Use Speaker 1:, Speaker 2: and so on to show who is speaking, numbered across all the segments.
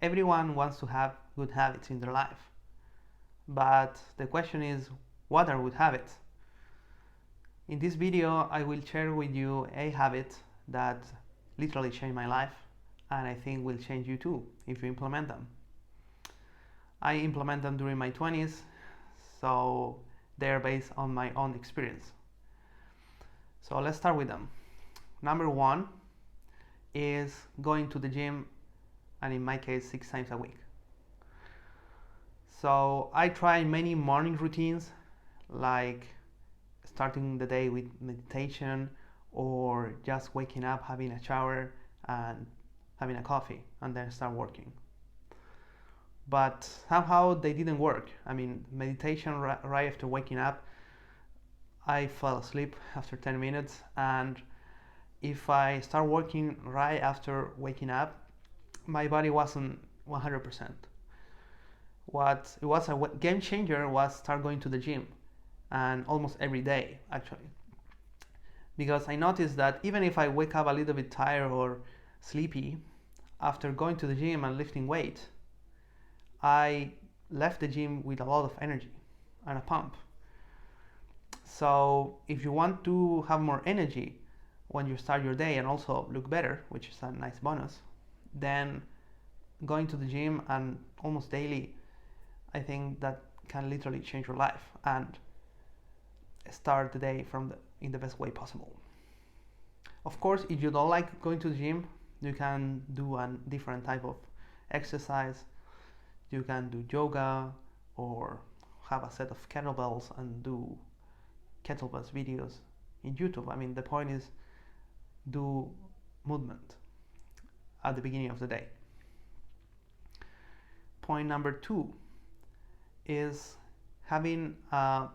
Speaker 1: Everyone wants to have good habits in their life, but the question is, what are good habits? In this video, I will share with you a habit that literally changed my life, and I think will change you too if you implement them. I implement them during my 20s, so they're based on my own experience. So let's start with them. Number one is going to the gym, and in my case 6 times a week. So I try many morning routines, like starting the day with meditation, or just waking up, having a shower and having a coffee, and then start working. But somehow they didn't work. I mean, meditation right after waking up, I fell asleep after 10 minutes, and if I start working right after waking up, my body wasn't 100%. What it was a game changer was start going to the gym, and almost every day actually, because I noticed that even if I wake up a little bit tired or sleepy after going to the gym and lifting weight, I left the gym with a lot of energy and a pump. So if you want to have more energy when you start your day and also look better, which is a nice bonus, then going to the gym and almost daily, I think that can literally change your life and start the day in the best way possible. Of course, if you don't like going to the gym, you can do a different type of exercise. You can do yoga or have a set of kettlebells and do kettlebells videos in YouTube. I mean, the point is do movement at the beginning of the day. Point number two is having a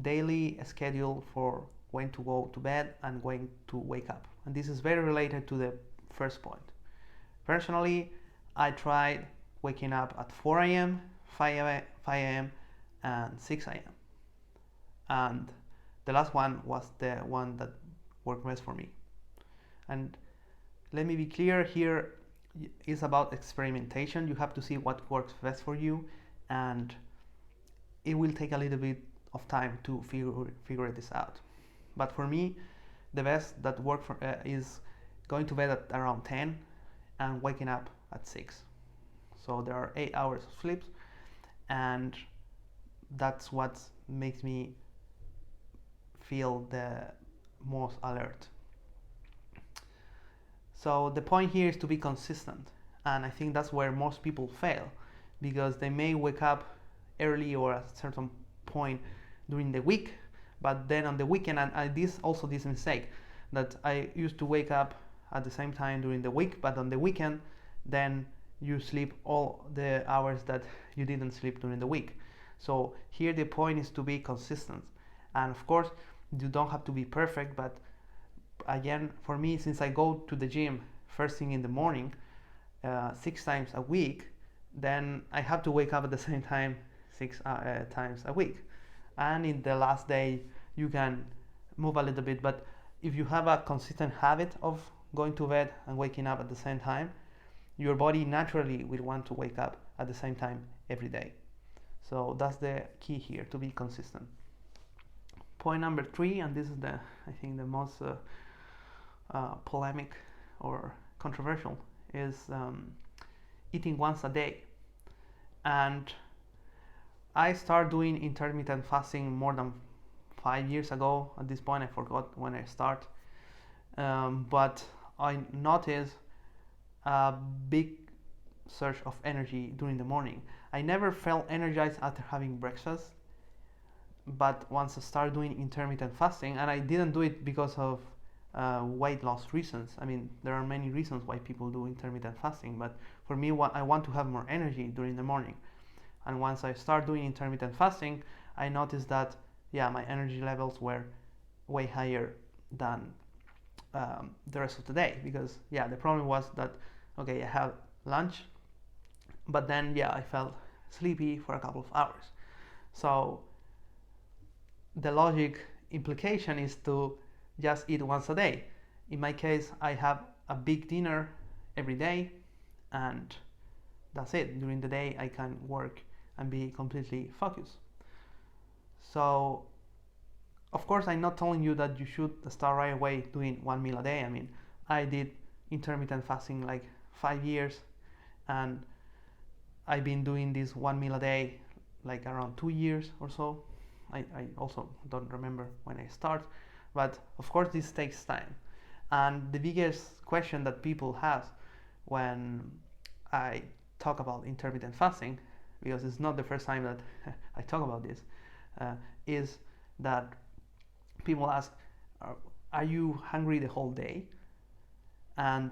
Speaker 1: daily schedule for when to go to bed and when to wake up. And this is very related to the first point. Personally, I tried waking up at 4 a.m., 5 a.m., and 6 a.m. And the last one was the one that worked best for me. And let me be clear here, it's about experimentation. You have to see what works best for you, and it will take a little bit of time to figure this out. But for me, the best that worked is going to bed at around 10 and waking up at 6. So there are 8 hours of sleep, and that's what makes me feel the most alert. So the point here is to be consistent, and I think that's where most people fail, because they may wake up early or at a certain point during the week, but then on the weekend, and this mistake that I used to wake up at the same time during the week, but on the weekend then you sleep all the hours that you didn't sleep during the week. So here the point is to be consistent, and of course you don't have to be perfect, but again, for me, since I go to the gym first thing in the morning 6 times a week, then I have to wake up at the same time 6 times a week. And in the last day you can move a little bit, but if you have a consistent habit of going to bed and waking up at the same time, your body naturally will want to wake up at the same time every day. So that's the key here, to be consistent. Point number 3, and this is I think the most polemic or controversial, is eating once a day. And I started doing intermittent fasting more than 5 years ago. At this point I forgot when I started, but I noticed a big surge of energy during the morning. I never felt energized after having breakfast, but once I started doing intermittent fasting, and I didn't do it because of weight loss reasons. I mean, there are many reasons why people do intermittent fasting, but for me, I want to have more energy during the morning. And once I start doing intermittent fasting, I noticed that my energy levels were way higher than the rest of the day, because the problem was that I had lunch, but then I felt sleepy for a couple of hours. So the logic implication is to just eat once a day. In my case, I have a big dinner every day, and that's it. During the day I can work and be completely focused. So of course I'm not telling you that you should start right away doing one meal a day. I mean, I did intermittent fasting like 5 years, and I've been doing this one meal a day like around 2 years or so. I also don't remember when I start, but of course this takes time. And the biggest question that people have when I talk about intermittent fasting, because it's not the first time that I talk about this, is that people ask, are you hungry the whole day? And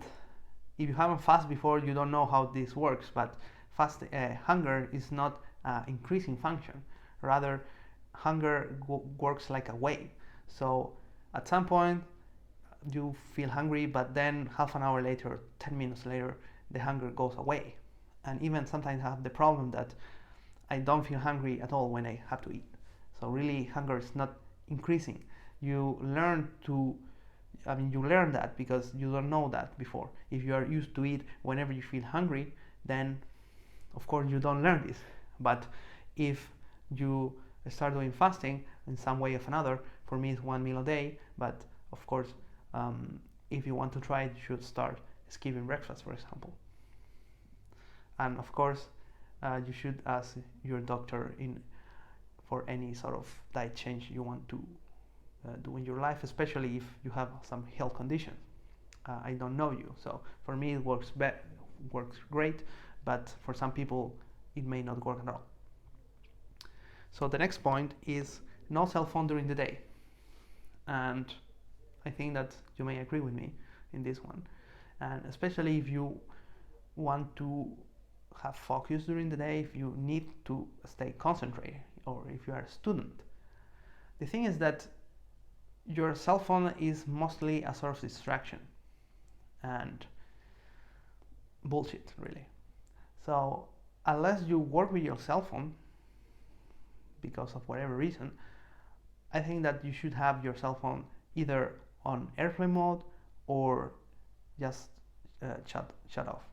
Speaker 1: if you haven't fasted before, you don't know how this works, but hunger is not increasing function. Rather, hunger works like a wave. So at some point you feel hungry, but then half an hour later, 10 minutes later, the hunger goes away. And even sometimes I have the problem that I don't feel hungry at all when I have to eat. So really, hunger is not increasing. You learn that because you don't know that before. If you are used to eat whenever you feel hungry, then of course you don't learn this. But if you start doing fasting in some way or another, for me it's one meal a day, but of course if you want to try it, you should start skipping breakfast, for example. And of course you should ask your doctor for any sort of diet change you want to do in your life, especially if you have some health conditions. I don't know you, so for me it works great, but for some people it may not work at all. So the next point is no cell phone during the day, and I think that you may agree with me in this one, and especially if you want to have focus during the day, if you need to stay concentrated, or if you are a student. The thing is that your cell phone is mostly a source of distraction and bullshit, really. So unless you work with your cell phone because of whatever reason, I think that you should have your cell phone either on airplane mode or just shut off,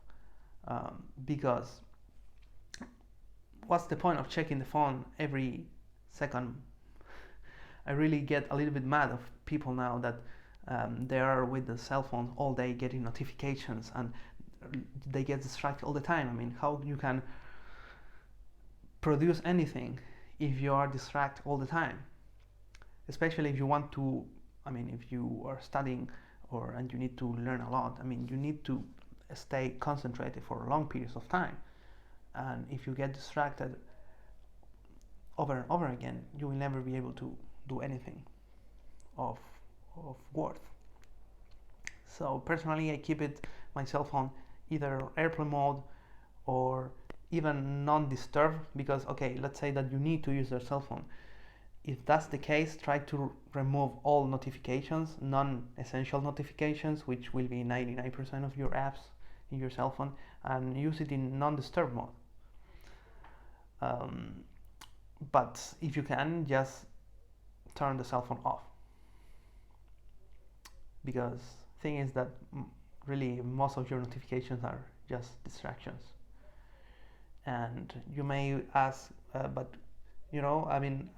Speaker 1: because what's the point of checking the phone every second? I really get a little bit mad of people now that they are with the cell phone all day getting notifications and they get distracted all the time. I mean, how you can produce anything if you are distracted all the time? Especially if you want to, I mean, if you are studying and you need to learn a lot, I mean, you need to stay concentrated for long periods of time. And if you get distracted over and over again, you will never be able to do anything of worth. So personally, I keep my cell phone either airplane mode or even non-disturb, because okay, let's say that you need to use your cell phone. If that's the case, try to remove all notifications, non-essential notifications, which will be 99% of your apps in your cell phone, and use it in non-disturb mode. But if you can, just turn the cell phone off, because thing is that really most of your notifications are just distractions. And you may ask, but I mean,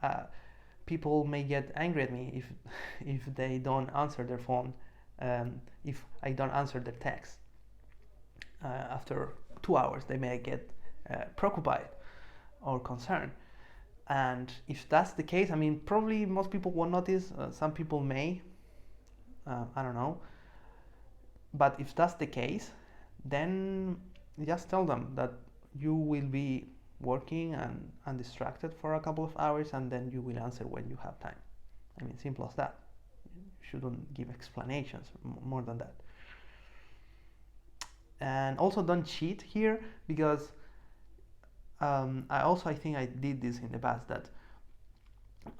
Speaker 1: people may get angry at me if they don't answer their phone, if I don't answer their text. After 2 hours, they may get preoccupied or concerned. And if that's the case, I mean, probably most people won't notice. Some people may, I don't know. But if that's the case, then just tell them that you will be working and undistracted for a couple of hours, and then you will answer when you have time. I mean, simple as that. You shouldn't give explanations more than that. And also don't cheat here, because I think I did this in the past, that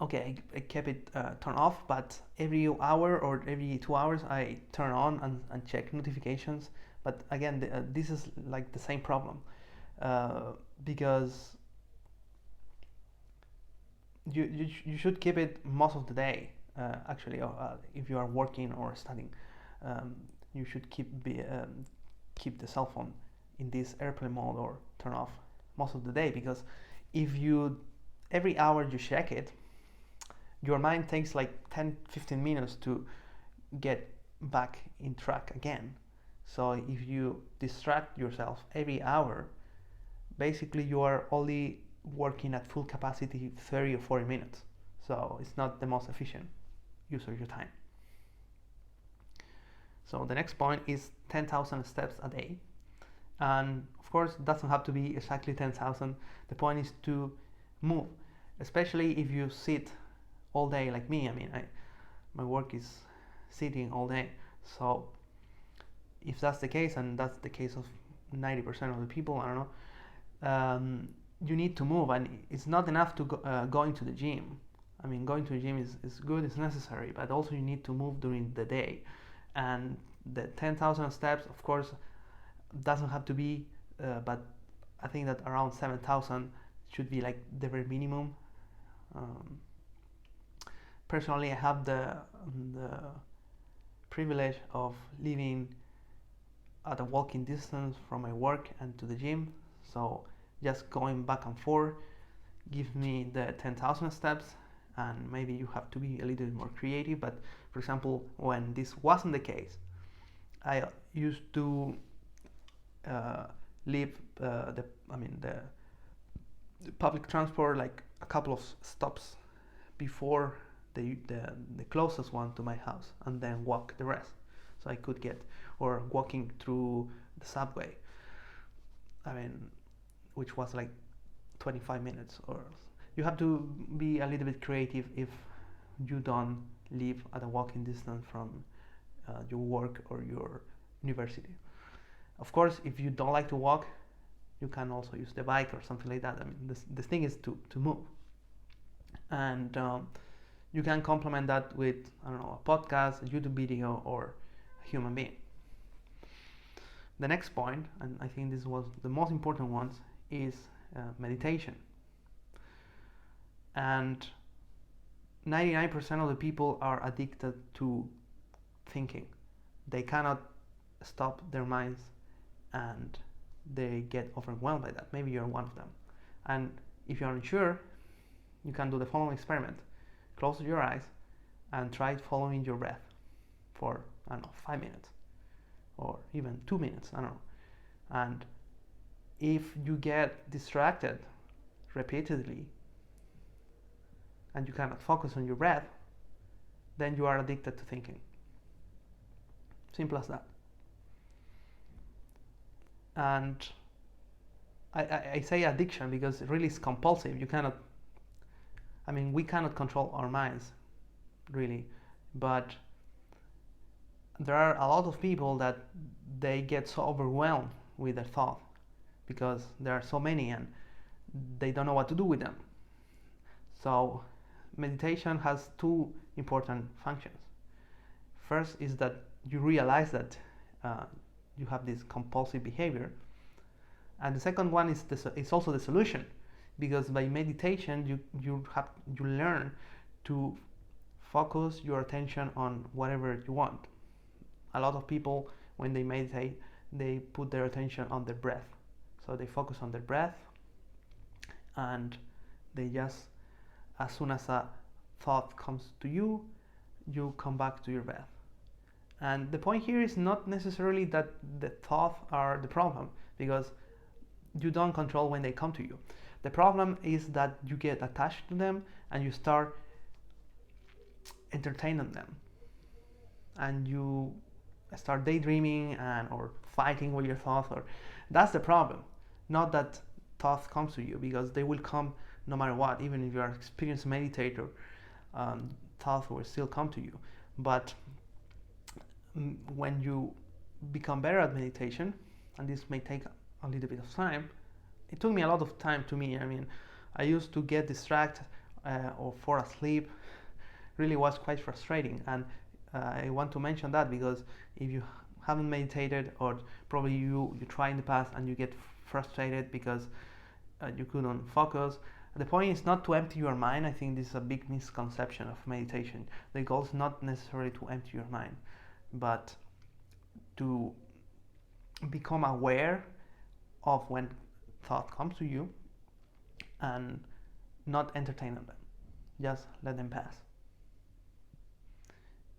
Speaker 1: okay, I kept it turned off, but every hour or every 2 hours I turn on and check notifications. But again, this is like the same problem, because you should keep it most of the day. Actually, if you are working or studying, you should keep the cell phone in this airplane mode or turn off most of the day, because if you every hour you check it, your mind takes like 10-15 minutes to get back in track again. So if you distract yourself every hour, basically you are only working at full capacity 30 or 40 minutes. So it's not the most efficient use of your time. So the next point is 10,000 steps a day. And of course, it doesn't have to be exactly 10,000. The point is to move, especially if you sit all day like me. I mean, my work is sitting all day. So if that's the case, and that's the case of 90% of the people, I don't know, you need to move. And it's not enough to going to the gym. I mean, going to the gym is good, it's necessary, but also you need to move during the day. And the 10,000 steps, of course, doesn't have to be, but I think that around 7,000 should be like the very minimum. Personally, I have the privilege of living at a walking distance from my work and to the gym, so just going back and forth gives me the 10,000 steps. And maybe you have to be a little bit more creative, but for example, when this wasn't the case, I used to leave the public transport like a couple of stops before the closest one to my house, and then walk the rest, so I could get, or walking through the subway, I mean, which was like 25 minutes. Or you have to be a little bit creative if you don't live at a walking distance from your work or your university. Of course, if you don't like to walk, you can also use the bike or something like that. I mean, the thing is to move. And you can complement that with, I don't know, a podcast, a YouTube video, or a human being. The next point, and I think this was the most important one, is meditation. And 99% of the people are addicted to thinking. They cannot stop their minds, and they get overwhelmed by that. Maybe you're one of them. And if you're unsure, you can do the following experiment. Close your eyes and try following your breath for, I don't know, 5 minutes or even 2 minutes, I don't know. And if you get distracted repeatedly and you cannot focus on your breath, then you are addicted to thinking. Simple as that. And I say addiction because it really is compulsive. You cannot, I mean, we cannot control our minds, really, but there are a lot of people that they get so overwhelmed with their thought because there are so many and they don't know what to do with them. So meditation has two important functions. First is that you realize that you have this compulsive behavior, and the second one is also the solution, because by meditation you learn to focus your attention on whatever you want. A lot of people, when they meditate, they put their attention on their breath, so they focus on their breath, and they just, as soon as a thought comes to you, you come back to your breath. And the point here is not necessarily that the thoughts are the problem, because you don't control when they come to you. The problem is that you get attached to them and you start entertaining them, and you start daydreaming or fighting with your thoughts. Or that's the problem, not that thoughts come to you, because they will come no matter what. Even if you are an experienced meditator, thoughts will still come to you. But when you become better at meditation, and this may take a little bit of time, it took me a lot of time to me. I mean, I used to get distracted or fall asleep. Really was quite frustrating, and I want to mention that because if you haven't meditated, or probably you try in the past and you get frustrated because you couldn't focus, the point is not to empty your mind. I think this is a big misconception of meditation. The goal is not necessarily to empty your mind, but to become aware off when thought comes to you and not entertain them. Just let them pass.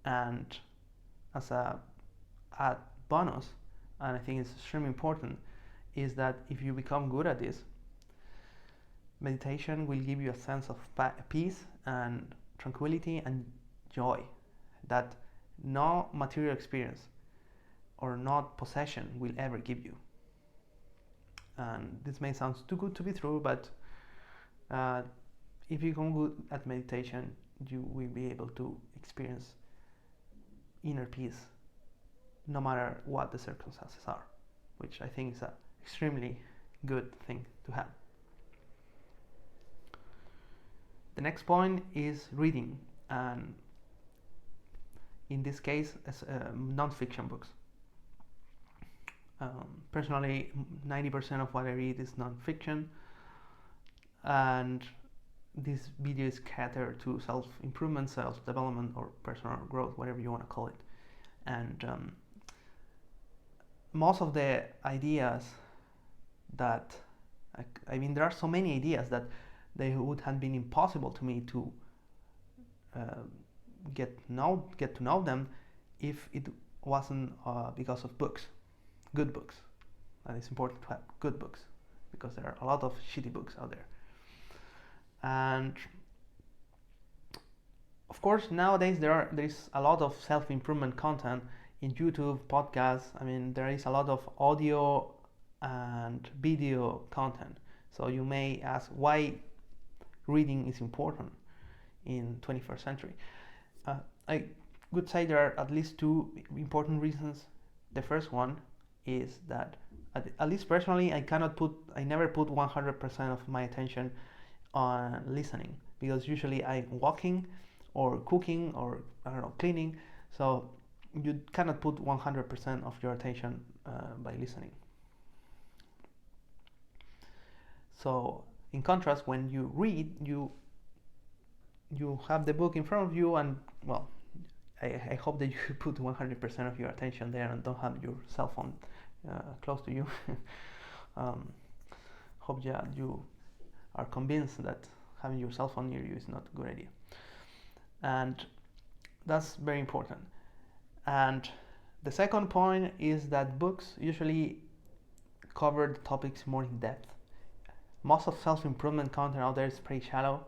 Speaker 1: And as a add bonus, and I think it's extremely important, is that if you become good at this, meditation will give you a sense of peace and tranquility and joy that no material experience or not possession will ever give you. And this may sound too good to be true, but if you become good at meditation, you will be able to experience inner peace no matter what the circumstances are, which I think is an extremely good thing to have. The next point is reading, and in this case, non-fiction books. Personally, 90% of what I read is non-fiction, and this video is catered to self-improvement, self-development, or personal growth, whatever you want to call it. And most of the ideas that, I mean, there are so many ideas that they would have been impossible to me to get to know them if it wasn't because of books, good books. And it's important to have good books because there are a lot of shitty books out there. And of course, nowadays there is a lot of self-improvement content in YouTube, podcasts. I mean, there is a lot of audio and video content. So you may ask why reading is important in 21st century. I would say there are at least two important reasons. The first one is that, at least personally, I never put 100% of my attention on listening, because usually I'm walking or cooking or, I don't know, cleaning, so you cannot put 100% of your attention by listening. So in contrast, when you read, you have the book in front of you, and well, I hope that you put 100% of your attention there and don't have your cell phone close to you. Hope you are convinced that having your cell phone near you is not a good idea. And that's very important. And the second point is that books usually cover the topics more in depth. Most of self-improvement content out there is pretty shallow,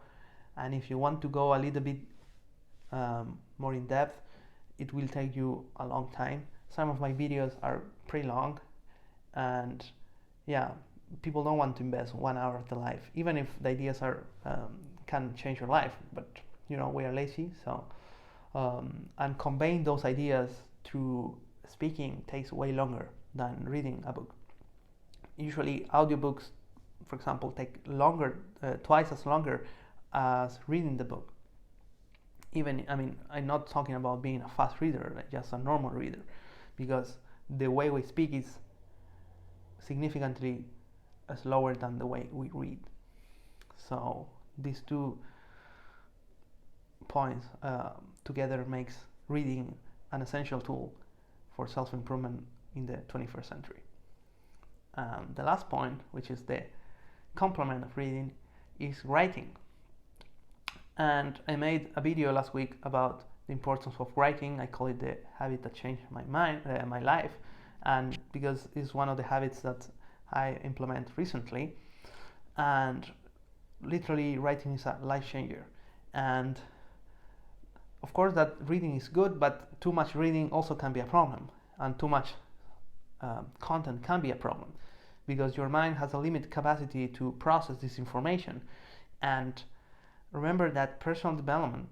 Speaker 1: and if you want to go a little bit more in depth, it will take you a long time. Some of my videos are pretty long, and yeah, people don't want to invest 1 hour of their life, even if the ideas are can change your life. But you know, we are lazy, so and conveying those ideas through speaking takes way longer than reading a book. Usually, audiobooks, for example, take longer, twice as longer as reading the book. Even, I mean, I'm not talking about being a fast reader, like just a normal reader, because the way we speak is significantly slower than the way we read. So these two points together makes reading an essential tool for self-improvement in the 21st century. The last point, which is the complement of reading, is writing. And I made a video last week about the importance of writing. I call it the habit that changed my life, and because it's one of the habits that I implement recently. And literally, writing is a life changer. And of course, that reading is good, but too much reading also can be a problem, and too much content can be a problem, because your mind has a limited capacity to process this information. And remember that personal development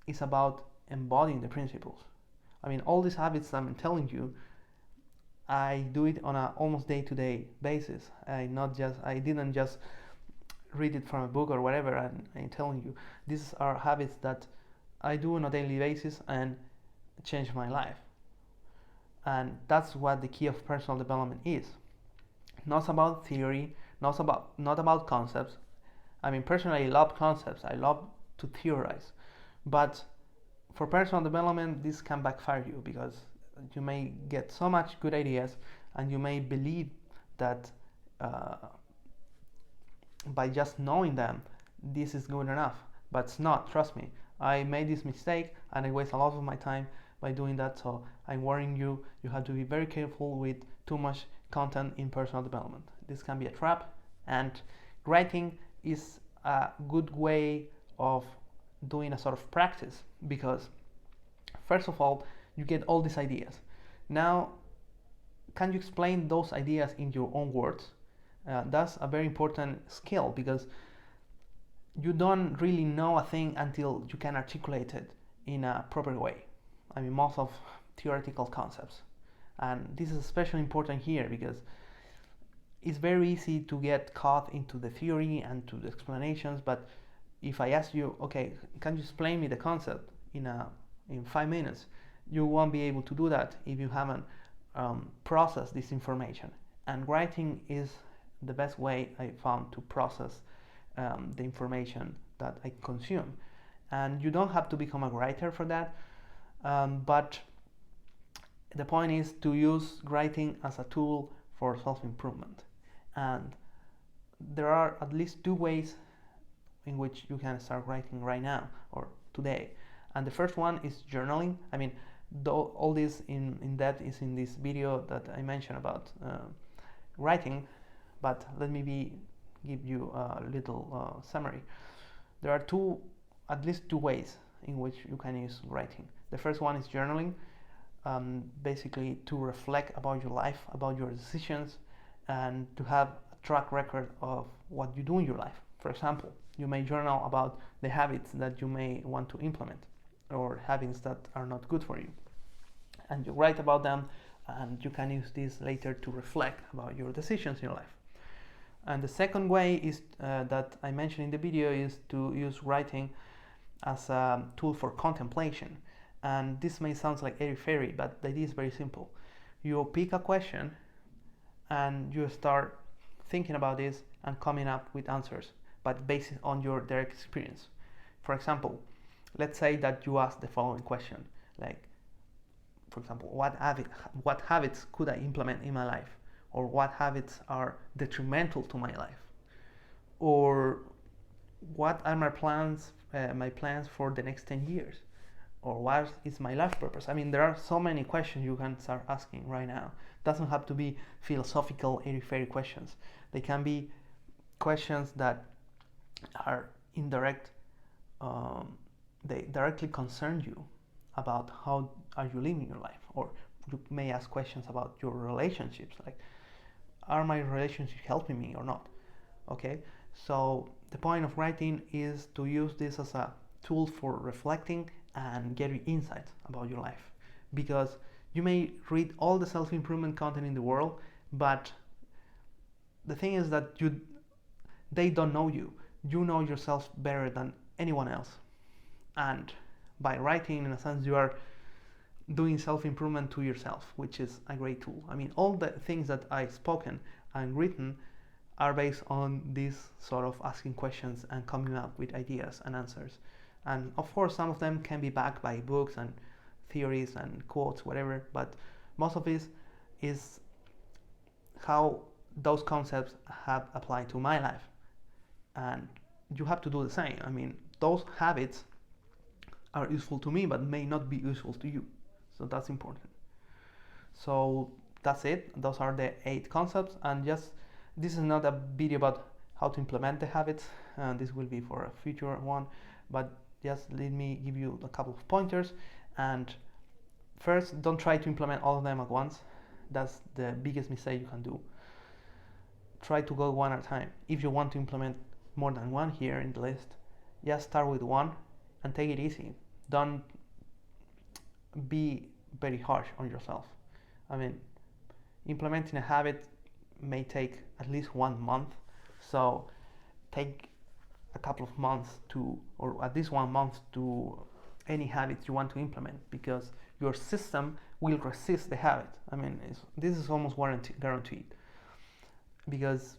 Speaker 1: is about embodying the principles. I mean, all these habits I'm telling you, I do it on an almost day-to-day basis. I didn't just read it from a book or whatever, and I'm telling you, these are habits that I do on a daily basis and change my life. And that's what the key of personal development is. Not about theory, not about concepts. I mean, personally, I love concepts. I love to theorize. But for personal development, this can backfire you, because you may get so much good ideas and you may believe that uh, by just knowing them, this is good enough. But it's not, trust me. I made this mistake and I waste a lot of my time by doing that. So I'm warning you, you have to be very careful with too much content in personal development. This can be a trap, and writing is a good way of doing a sort of practice, because first of all, you get all these ideas. Now, can you explain those ideas in your own words? That's a very important skill, because you don't really know a thing until you can articulate it in a proper way. I mean, most of theoretical concepts. And this is especially important here because it's very easy to get caught into the theory and to the explanations. But if I ask you, okay, can you explain me the concept in 5 minutes? You won't be able to do that if you haven't processed this information. And writing is the best way I found to process the information that I consume. And you don't have to become a writer for that, but the point is to use writing as a tool for self-improvement. And there are at least 2 ways in which you can start writing right now or today. And the first one is journaling. I mean, all this in depth is in this video that I mentioned about writing, but let me give you a little summary. There are at least two ways in which you can use writing. The first one is journaling, basically to reflect about your life, about your decisions, and to have a track record of what you do in your life. For example, you may journal about the habits that you may want to implement, or habits that are not good for you, and you write about them, and you can use this later to reflect about your decisions in your life. And the second way is that I mentioned in the video is to use writing as a tool for contemplation. And this may sound like airy-fairy, but the idea is very simple. You pick a question and you start thinking about this and coming up with answers, but based on your direct experience. For example, let's say that you ask the following question, like, for example, what habits could I implement in my life? Or what habits are detrimental to my life? Or what are my plans for the next 10 years? Or what is my life purpose? I mean, there are so many questions you can start asking right now. It doesn't have to be philosophical, airy-fairy questions. They can be questions that are indirect, they directly concern you about how are you living your life. Or you may ask questions about your relationships, like, are my relationships helping me or not? Okay, so the point of writing is to use this as a tool for reflecting and getting insights about your life, because you may read all the self-improvement content in the world, but the thing is that they don't know you. You know yourself better than anyone else, and by writing, in a sense, you are doing self-improvement to yourself, which is a great tool. I mean, all the things that I've spoken and written are based on this sort of asking questions and coming up with ideas and answers. And of course, some of them can be backed by books and theories and quotes, whatever, but most of this is how those concepts have applied to my life. And you have to do the same. I mean, those habits are useful to me, but may not be useful to you. So that's important. So that's it. Those are the 8 concepts, and just this is not a video about how to implement the habits. This will be for a future one, but just let me give you a couple of pointers. And first, don't try to implement all of them at once. That's the biggest mistake you can do. Try to go one at a time. If you want to implement more than one here in the list, just start with one and take it easy. Don't be very harsh on yourself. I mean, implementing a habit may take at least 1 month, so take a couple of months or at least 1 month to any habits you want to implement, because your system will resist the habit. I mean, this is almost guaranteed, because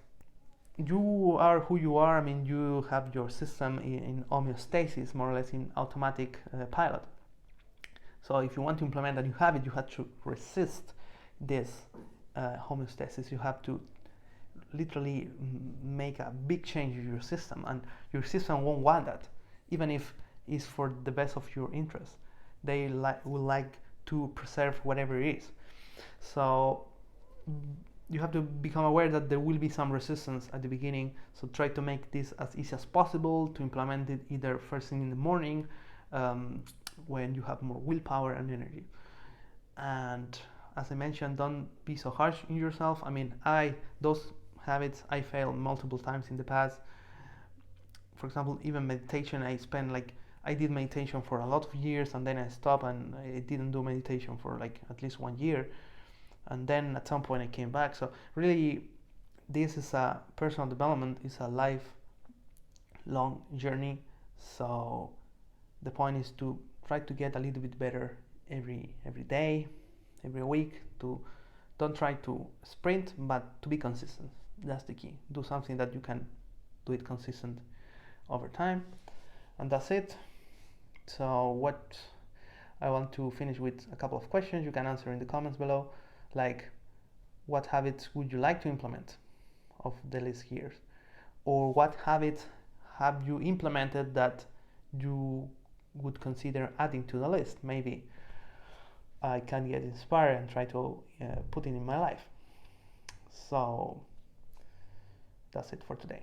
Speaker 1: you are who you are. I mean, you have your system in homeostasis, more or less in automatic pilot. So if you want to implement a new habit, you have to resist this homeostasis. You have to literally make a big change in your system, and your system won't want that, even if it's for the best of your interest. They will like to preserve whatever it is. So you have to become aware that there will be some resistance at the beginning, so try to make this as easy as possible to implement it either first thing in the morning, when you have more willpower and energy. And as I mentioned, don't be so harsh on yourself. I mean, those habits I failed multiple times in the past. For example, even meditation, I did meditation for a lot of years, and then I stopped and I didn't do meditation for like at least 1 year, and then at some point I came back. So really, this is a personal development, is a lifelong journey. So the point is to try to get a little bit better every day, every week. To don't try to sprint, but to be consistent. That's the key. Do something that you can do it consistent over time, and that's it. So what I want to finish with a couple of questions you can answer in the comments below, like what habits would you like to implement of the list here, or what habits have you implemented that you would consider adding to the list. Maybe I can get inspired and try to put it in my life. So that's it for today.